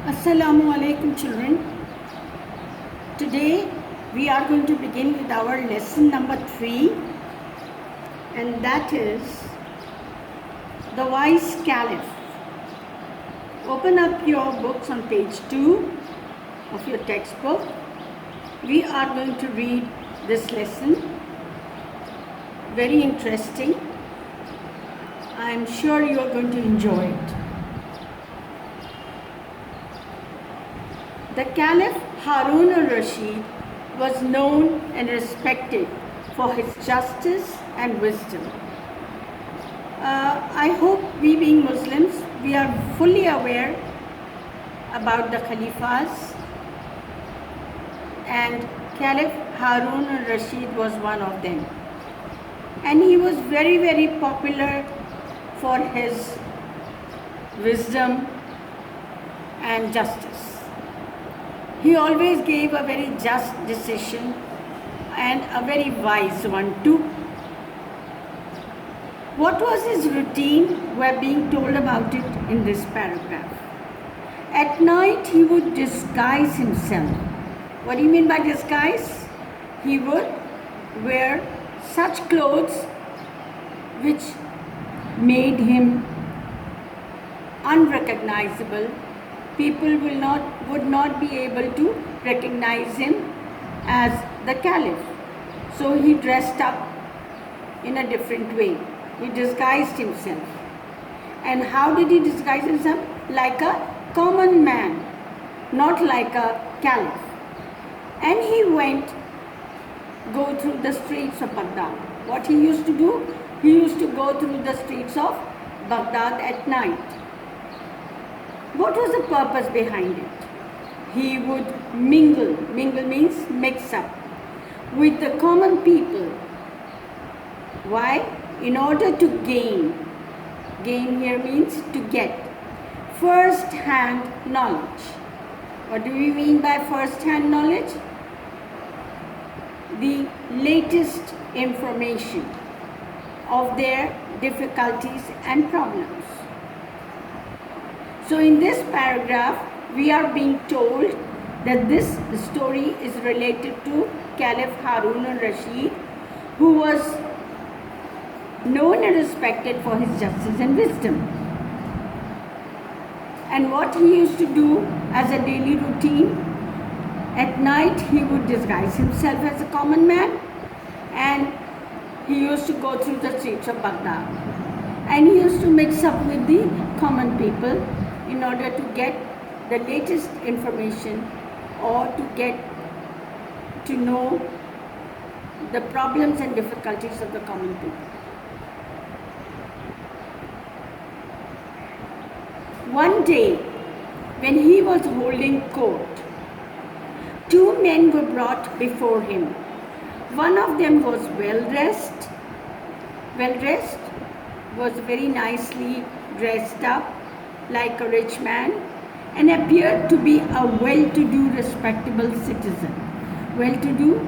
Assalamu alaikum children. Today we are going to begin with our lesson number 3, and that is the wise caliph. Open up your books on page 2 of your textbook. We are going to read this lesson. Very interesting. I am sure you are going to enjoy it. The Caliph Harun al-Rashid was known and respected for his justice and wisdom. I hope we being Muslims, we are fully aware about the Khalifas, and Caliph Harun al-Rashid was one of them. And he was very, very popular for his wisdom and justice. He always gave a very just decision and a very wise one too. What was his routine? We are being told about it in this paragraph. At night he would disguise himself. What do you mean by disguise? He would wear such clothes which made him unrecognizable. People would not be able to recognize him as the Caliph. So he dressed up in a different way. He disguised himself. And how did he disguise himself? Like a common man, not like a Caliph. And he go through the streets of Baghdad. What he used to do? He used to go through the streets of Baghdad at night. What was the purpose behind it? He would mingle means mix up, with the common people. Why? In order to gain here means to get first-hand knowledge. What do we mean by first-hand knowledge? The latest information of their difficulties and problems. So in this paragraph, we are being told that this story is related to Caliph Harun al-Rashid, who was known and respected for his justice and wisdom. And what he used to do as a daily routine, at night he would disguise himself as a common man, and he used to go through the streets of Baghdad. And he used to mix up with the common people in order to get the latest information or to get to know the problems and difficulties of the common people. One day, when he was holding court, two men were brought before him. One of them was well-dressed, was very nicely dressed up, like a rich man, and appeared to be a well-to-do, respectable citizen. Well-to-do,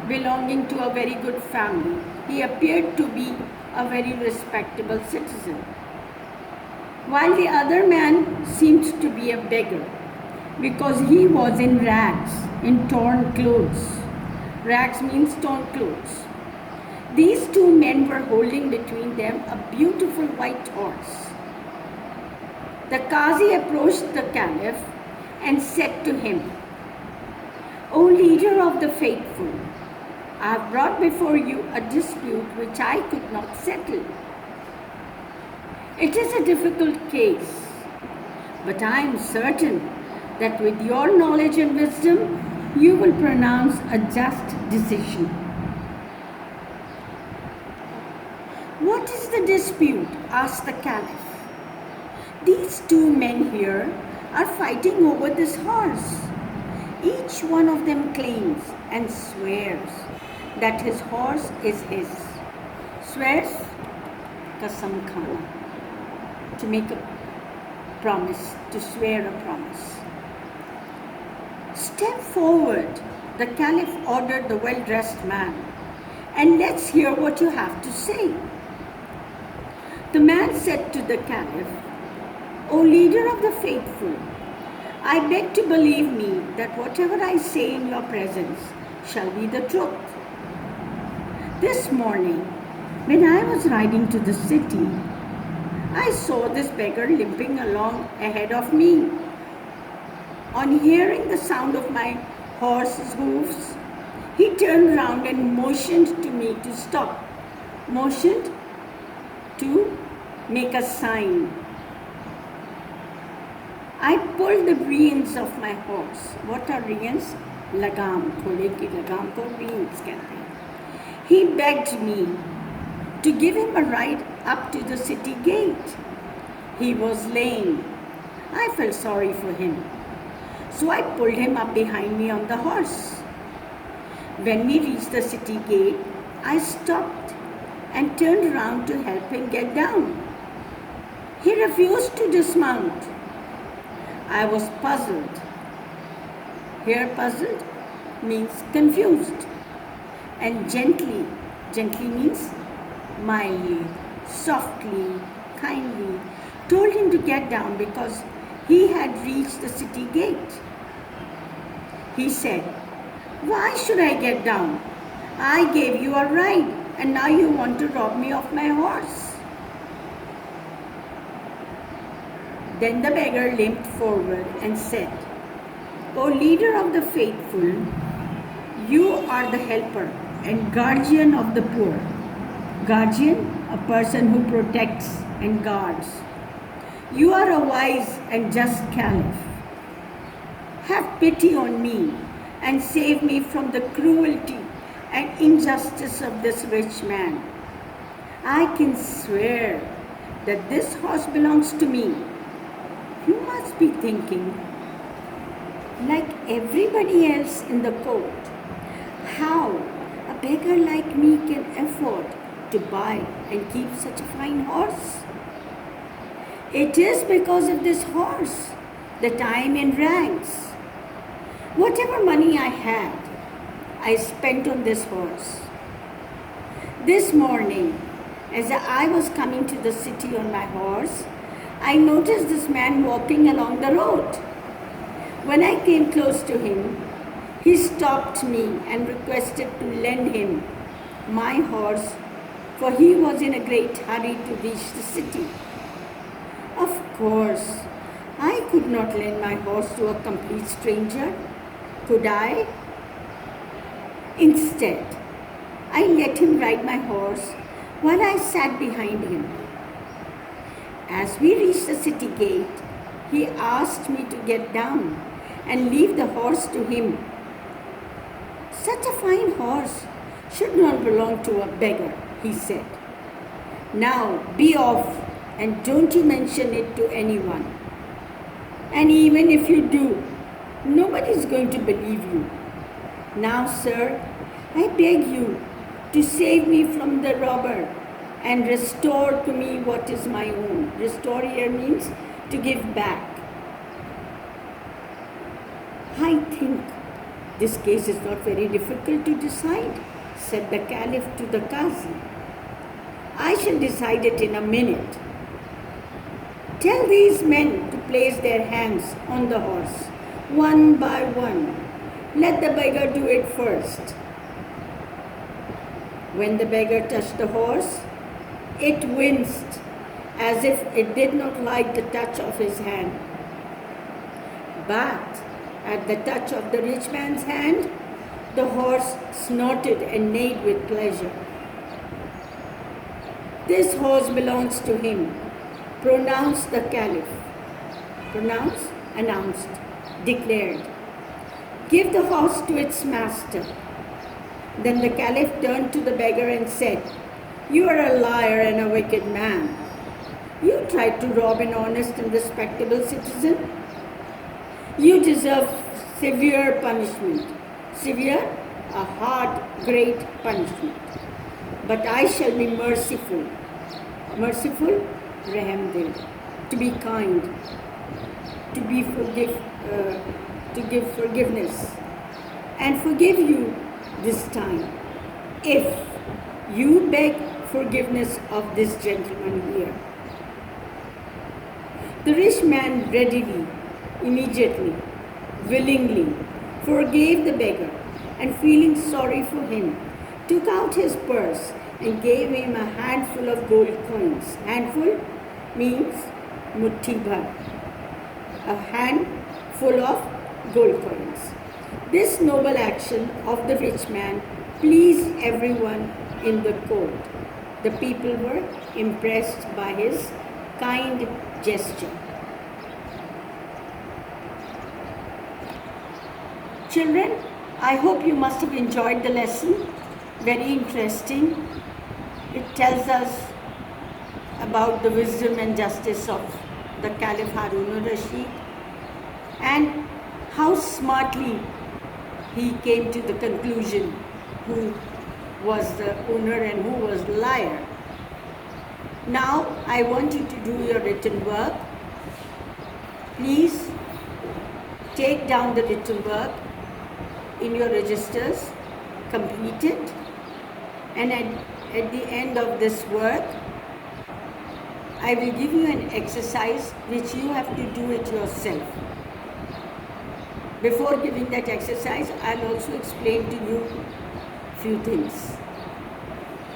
belonging to a very good family. He appeared to be a very respectable citizen. While the other man seemed to be a beggar, because he was in rags, in torn clothes. Rags means torn clothes. These two men were holding between them a beautiful white horse. The Qazi approached the Caliph and said to him, "O leader of the faithful, I have brought before you a dispute which I could not settle. It is a difficult case, but I am certain that with your knowledge and wisdom, you will pronounce a just decision." "What is the dispute?" asked the Caliph. "These two men here are fighting over this horse. Each one of them claims and swears that his horse is his." Swears, kasam khana, to make a promise, to swear a promise. "Step forward," the Caliph ordered the well-dressed man, "and let's hear what you have to say." The man said to the Caliph, "O leader of the faithful, I beg to believe me that whatever I say in your presence shall be the truth. This morning, when I was riding to the city, I saw this beggar limping along ahead of me. On hearing the sound of my horse's hoofs, he turned round and motioned to me to stop. Motioned to make a sign. I pulled the reins of my horse. What are reins? Lagam. घोड़े की लगाम को reins कहते हैं. He begged me to give him a ride up to the city gate. He was lame. I felt sorry for him. So I pulled him up behind me on the horse. When we reached the city gate, I stopped and turned around to help him get down. He refused to dismount. I was puzzled. Here, puzzled means confused. And gently means mildly, softly, kindly, told him to get down because he had reached the city gate. He said, "Why should I get down? I gave you a ride and now you want to rob me of my horse." Then the beggar limped forward and said, "O leader of the faithful, you are the helper and guardian of the poor." Guardian, a person who protects and guards. "You are a wise and just caliph. Have pity on me and save me from the cruelty and injustice of this rich man. I can swear that this horse belongs to me." You must be thinking, like everybody else in the court, how a beggar like me can afford to buy and keep such a fine horse. It is because of this horse that I am in rags. Whatever money I had, I spent on this horse. This morning, as I was coming to the city on my horse, I noticed this man walking along the road. When I came close to him, he stopped me and requested to lend him my horse, for he was in a great hurry to reach the city. Of course, I could not lend my horse to a complete stranger, could I? Instead, I let him ride my horse while I sat behind him. As we reached the city gate, he asked me to get down and leave the horse to him. "Such a fine horse should not belong to a beggar," he said. "Now be off and don't you mention it to anyone. And even if you do, nobody is going to believe you. Now, sir, I beg you to save me from the robber and restore to me what is my own." Restore here means to give back. "I think this case is not very difficult to decide," said the caliph to the qazi. "I shall decide it in a minute. Tell these men to place their hands on the horse, one by one. Let the beggar do it first." When the beggar touched the horse, it winced as if it did not like the touch of his hand. But at the touch of the rich man's hand, the horse snorted and neighed with pleasure. "This horse belongs to him," pronounced the caliph. Pronounced, announced, declared. "Give the horse to its master." Then the caliph turned to the beggar and said, "You are a liar and a wicked man. You tried to rob an honest and respectable citizen. You deserve severe punishment. Severe, a hard, great punishment. But I shall be merciful." Merciful, rahm dil, to be kind, to give forgiveness, and forgive you this time, if you beg forgiveness of this gentleman here. The rich man readily immediately, willingly, forgave the beggar, and feeling sorry for him, took out his purse and gave him a handful of gold coins. Handful means mutti bhar, a handful of gold coins. This noble action of the rich man pleased everyone in the court. The people were impressed by his kind gesture. Children, I hope you must have enjoyed the lesson. Very interesting. It tells us about the wisdom and justice of the Caliph Harun al-Rashid and how smartly he came to the conclusion who was the owner and who was the liar. Now I want you to do your written work. Please take down the written work in your registers, complete it, and at the end of this work, I will give you an exercise which you have to do it yourself. Before giving that exercise, I'll also explain to you few things.